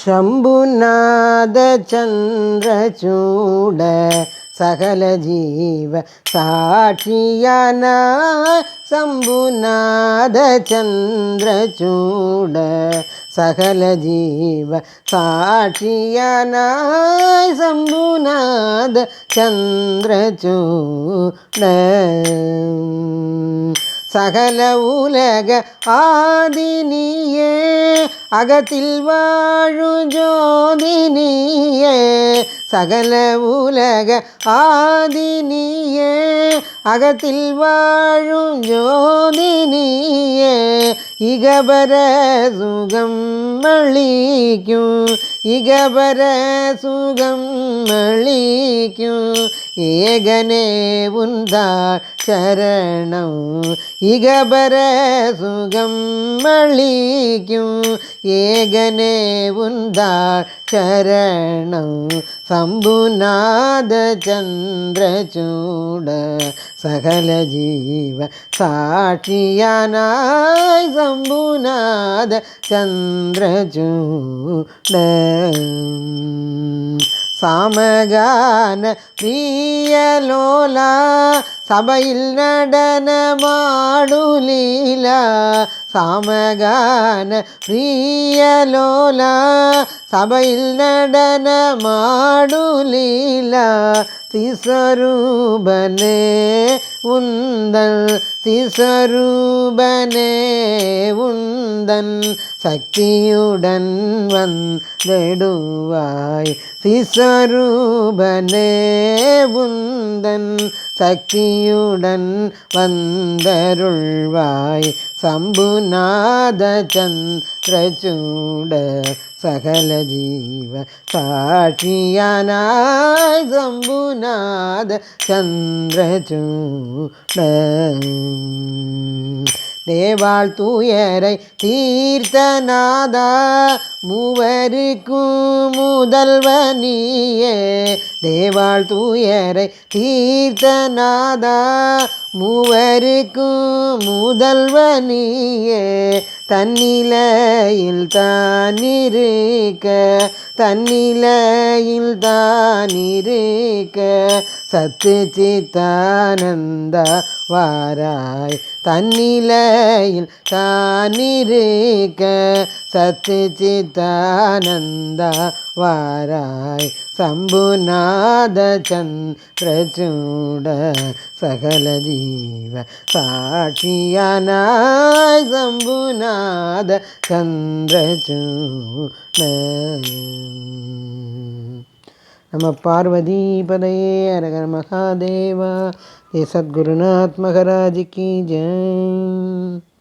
शम्भुनाद चन्द्रचूड सकल जीव साक्षियाना शम्भुनाद चन्द्रचूड सकल जीव साक्षियाना शम्भुनाद चन्द्रचूड சகல உலக ஆதினியே அகத்தில் வாழும் ஜோதினியே சகல உலக ஆதினியே அகத்தில் வாழும் ஜோதினியே இகபர சுகம் அளிக்கும் இகபர சுகம் அளிக்கும் ஏகனே உந்தாள் சரணம் இகபர சுகம் அளிக்கும் ஏகனே உந்தாள் சரணம் சம்புநாத சந்திரசூட சகல ஜீவ சாட்சியானாய் சம்புநாத சந்திரசூட சாமகான பிரியலோலா சபையில் நடனமாடுலீலா சாமகான பிரியலோலா சபையில் நடனமாடுலீலா திஸ்வரூபனே உந்தன் திஸ்வரூபனே உந்தன் சக்தியுடன் வந்திடுவாய் திஸ்வரூபனே உந்தன் சக்தியுடன் வந்தருள்வாய் சம்புநாத சந்திரசூட சகல ஜீவ சாட்சியானாய் சம்புநாத சந்திரசூட தேவாள் தூயரை தீர்த்தநாதா மூவருக்கும் முதல்வனியே தேவாள் தூயரை தீர்த்தநாதா மூவருக்கும் முதல்வனியே தன்னிலையில் தானிருக்க தன்னிலையில் தானிருக்க சத்து சித்தானந்த வாராய் தன்னிலையில் தானிருக்க சத்து சித்தானந்த வாராய் சம்புநாத சந்திரசூட சகல ஜீவ சாட்சியானாய் சம்புநாத சந்திரசூட நம பார்வதி பதையே அரகர மகாதேவா ये सद्गुरुनाथ महाराज की जय।